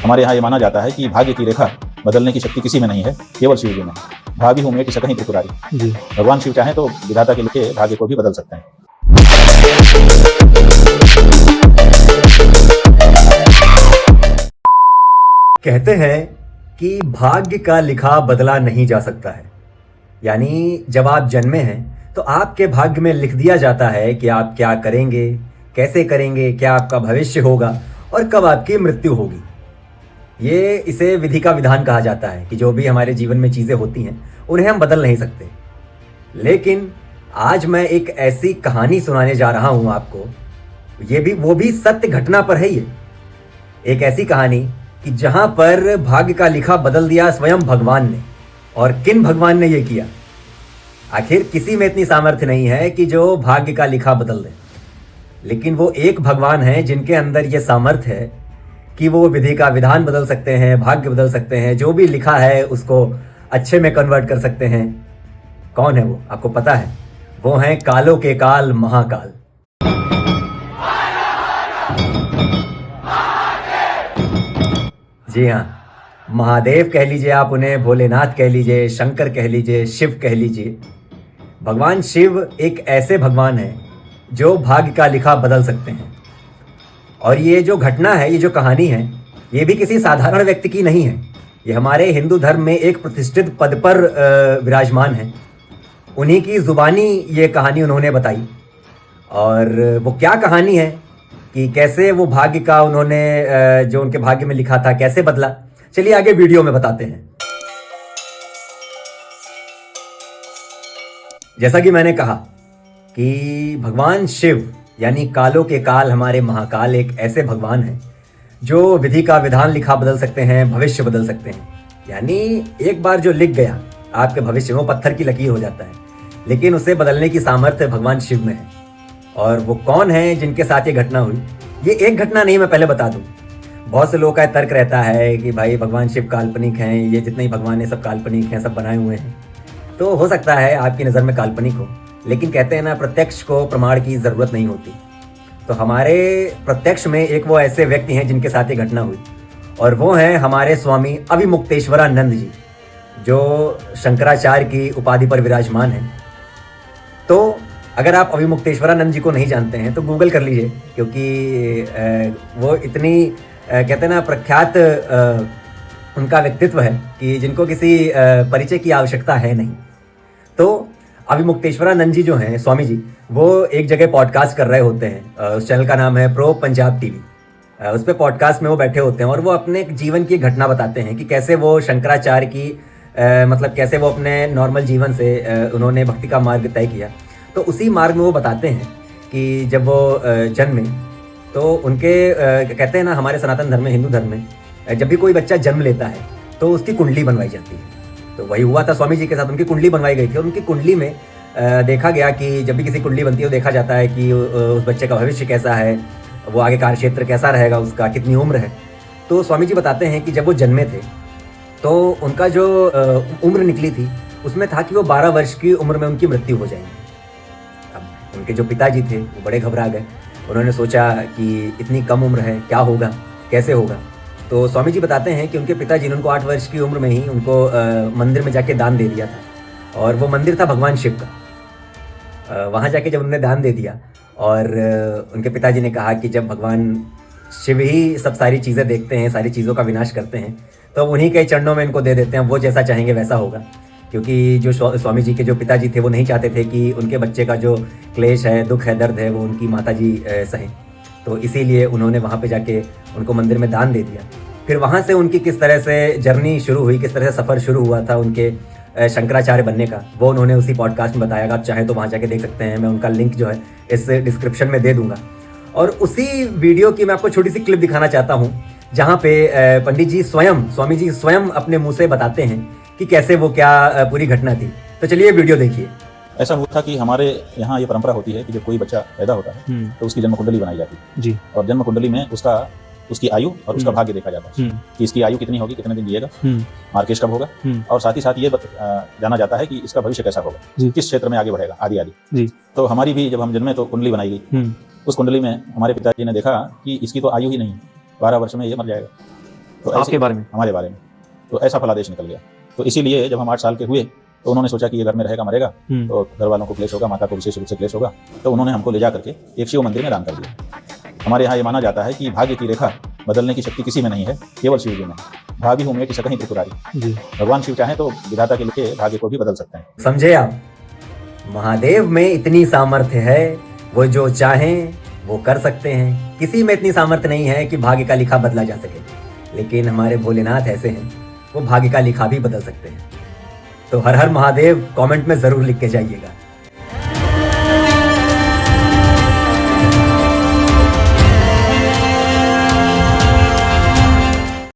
हमारे यहाँ ये माना जाता है कि भाग्य की रेखा बदलने की शक्ति किसी में नहीं है, केवल शिव जी में है। भाग्य हूँ मैं कि सकहीं त्रिपुरारी जी। भगवान शिव चाहें तो विधाता के लिखे भाग्य को भी बदल सकते हैं। कहते हैं कि भाग्य का लिखा बदला नहीं जा सकता है। यानी जब आप जन्मे हैं तो आपके भाग्य में लिख दिया जाता है कि आप क्या करेंगे, कैसे करेंगे, क्या आपका भविष्य होगा और कब आपकी मृत्यु होगी। ये इसे विधि का विधान कहा जाता है कि जो भी हमारे जीवन में चीज़ें होती हैं उन्हें हम बदल नहीं सकते। लेकिन आज मैं एक ऐसी कहानी सुनाने जा रहा हूँ आपको, वो भी सत्य घटना पर है। ये एक ऐसी कहानी कि जहाँ पर भाग्य का लिखा बदल दिया स्वयं भगवान ने। और किन भगवान ने ये किया? आखिर किसी में इतनी सामर्थ्य नहीं है कि जो भाग्य का लिखा बदल दे, लेकिन वो एक भगवान है जिनके अंदर ये सामर्थ्य है कि वो विधि का विधान बदल सकते हैं, भाग्य बदल सकते हैं, जो भी लिखा है उसको अच्छे में कन्वर्ट कर सकते हैं। कौन है वो? आपको पता है? वो हैं कालों के काल महाकाल। जी हाँ, महादेव कह लीजिए आप उन्हें, भोलेनाथ कह लीजिए, शंकर कह लीजिए, शिव कह लीजिए। भगवान शिव एक ऐसे भगवान हैं जो भाग्य का लिखा बदल सकते हैं। और ये जो घटना है, ये जो कहानी है, ये भी किसी साधारण व्यक्ति की नहीं है। ये हमारे हिंदू धर्म में एक प्रतिष्ठित पद पर विराजमान है। उन्हीं की जुबानी ये कहानी उन्होंने बताई। और वो क्या कहानी है कि कैसे वो भाग्य का उन्होंने जो उनके भाग्य में लिखा था कैसे बदला, चलिए आगे वीडियो में बताते हैं। जैसा कि मैंने कहा कि भगवान शिव यानी कालों के काल, हमारे महाकाल, एक ऐसे भगवान हैं जो विधि का विधान लिखा बदल सकते हैं, भविष्य बदल सकते हैं। यानी एक बार जो लिख गया आपके भविष्य में, वो पत्थर की लकीर हो जाता है, लेकिन उसे बदलने की सामर्थ्य भगवान शिव में है। और वो कौन है जिनके साथ ये घटना हुई? ये एक घटना नहीं, मैं पहले बता दूं। बहुत से लोगों का तर्क रहता है कि भाई भगवान शिव काल्पनिक हैं, ये जितने ही भगवान हैं सब काल्पनिक हैं, सब बनाए हुए हैं। तो हो सकता है आपकी नज़र में काल्पनिक हो, लेकिन कहते हैं ना, प्रत्यक्ष को प्रमाण की ज़रूरत नहीं होती। तो हमारे प्रत्यक्ष में एक वो ऐसे व्यक्ति हैं जिनके साथ ये घटना हुई, और वो हैं हमारे स्वामी अविमुक्तेश्वरानंद जी, जो शंकराचार्य की उपाधि पर विराजमान हैं। तो अगर आप अविमुक्तेश्वरानंद जी को नहीं जानते हैं तो गूगल कर लीजिए, क्योंकि वो इतनी कहते हैं ना प्रख्यात उनका व्यक्तित्व है कि जिनको किसी परिचय की आवश्यकता है नहीं। तो अविमुक्तेश्वरानंद जी जो हैं, स्वामी जी, वो एक जगह पॉडकास्ट कर रहे होते हैं। उस चैनल का नाम है प्रो पंजाब टीवी। उस पर पॉडकास्ट में वो बैठे होते हैं और वो अपने जीवन की घटना बताते हैं कि कैसे वो शंकराचार्य की मतलब कैसे वो अपने नॉर्मल जीवन से उन्होंने भक्ति का मार्ग तय किया। तो उसी मार्ग में वो बताते हैं कि जब वो जन्मे तो उनके कहते हैं ना, हमारे सनातन धर्म में, हिंदू धर्म में, जब भी कोई बच्चा जन्म लेता है तो उसकी कुंडली बनवाई जाती है। तो वही हुआ था स्वामी जी के साथ, उनकी कुंडली बनवाई गई थी। और उनकी कुंडली में देखा गया कि जब भी किसी कुंडली बनती है तो देखा जाता है कि उस बच्चे का भविष्य कैसा है, वो आगे कार्य क्षेत्र कैसा रहेगा उसका, कितनी उम्र है। तो स्वामी जी बताते हैं कि जब वो जन्मे थे तो उनका जो उम्र निकली थी उसमें था कि वो 12 वर्ष की उम्र में उनकी मृत्यु हो जाएगी। अब उनके जो पिताजी थे वो बड़े घबरा गए। उन्होंने सोचा कि इतनी कम उम्र है, क्या होगा, कैसे होगा। तो स्वामी जी बताते हैं कि उनके पिताजी ने उनको 8 वर्ष की उम्र में ही उनको मंदिर में जाके दान दे दिया था। और वो मंदिर था भगवान शिव का। वहाँ जाके जब उन्होंने दान दे दिया और उनके पिताजी ने कहा कि जब भगवान शिव ही सब सारी चीज़ें देखते हैं, सारी चीज़ों का विनाश करते हैं, तो उन्हीं के चरणों में इनको दे देते हैं, वो जैसा चाहेंगे वैसा होगा। क्योंकि जो स्वामी जी के जो पिताजी थे वो नहीं चाहते थे कि उनके बच्चे का जो क्लेश है, दुख है, दर्द है, वो उनकी माताजी सहें। तो इसीलिए उन्होंने वहाँ पे जाके उनको मंदिर में दान दे दिया। फिर वहाँ से उनकी किस तरह से जर्नी शुरू हुई, किस तरह से सफ़र शुरू हुआ था उनके शंकराचार्य बनने का, वो उन्होंने उसी पॉडकास्ट में बताया। आप चाहें तो वहाँ जाके देख सकते हैं, मैं उनका लिंक जो है इस डिस्क्रिप्शन में दे दूँगा। और उसी वीडियो की मैं आपको छोटी सी क्लिप दिखाना चाहता हूँ, जहाँ पे पंडित जी स्वयं, स्वामी जी स्वयं अपने मुँह से बताते हैं कि कैसे वो क्या पूरी घटना थी। तो चलिए वीडियो देखिए। ऐसा हुआ था कि हमारे यहाँ ये परंपरा होती है कि जब कोई बच्चा पैदा होता है तो उसकी जन्म कुंडली बनाई जाती है जी। और जन्म कुंडली में उसकी आयु और उसका भाग्य देखा जाता है कि इसकी आयु कितनी होगी, कितने दिन जिएगा, मार्केश कब होगा, और साथ ही साथ ये जाना जाता है कि इसका भविष्य कैसा होगा, किस क्षेत्र में आगे बढ़ेगा, आदि आदि। तो हमारी भी जब हम जन्मे तो कुंडली बनाई गई। उस कुंडली में हमारे पिताजी ने देखा कि इसकी तो आयु ही नहीं, 12 वर्ष में ये मर जाएगा। तो आपके बारे में? हमारे बारे में। तो ऐसा फलादेश निकल गया। तो इसीलिए जब हम 8 साल के हुए तो उन्होंने सोचा कि ये घर में रहेगा मरेगा, तो घर वालों को क्लेश होगा, माता को विशेष रूप से क्लेश होगा, तो उन्होंने हमको ले जा करके एक शिव मंदिर में दान कर दिया। हमारे यहाँ ये माना जाता है कि भाग्य की रेखा बदलने की शक्ति किसी में नहीं है, केवल शिव जी में। भाभी हूँ मेटी सकहीं त्रिपुरारी। भगवान शिव चाहे तो विधाता के लिखे भाग्य को भी बदल सकते हैं। समझे आप? महादेव में इतनी सामर्थ्य है, वो जो चाहें वो कर सकते हैं। किसी में इतनी सामर्थ्य नहीं है कि भाग्य का लिखा बदला जा सके, लेकिन हमारे भोलेनाथ ऐसे हैं, वो भाग्य का लिखा भी बदल सकते हैं। तो हर हर महादेव कमेंट में जरूर लिख के जाइएगा।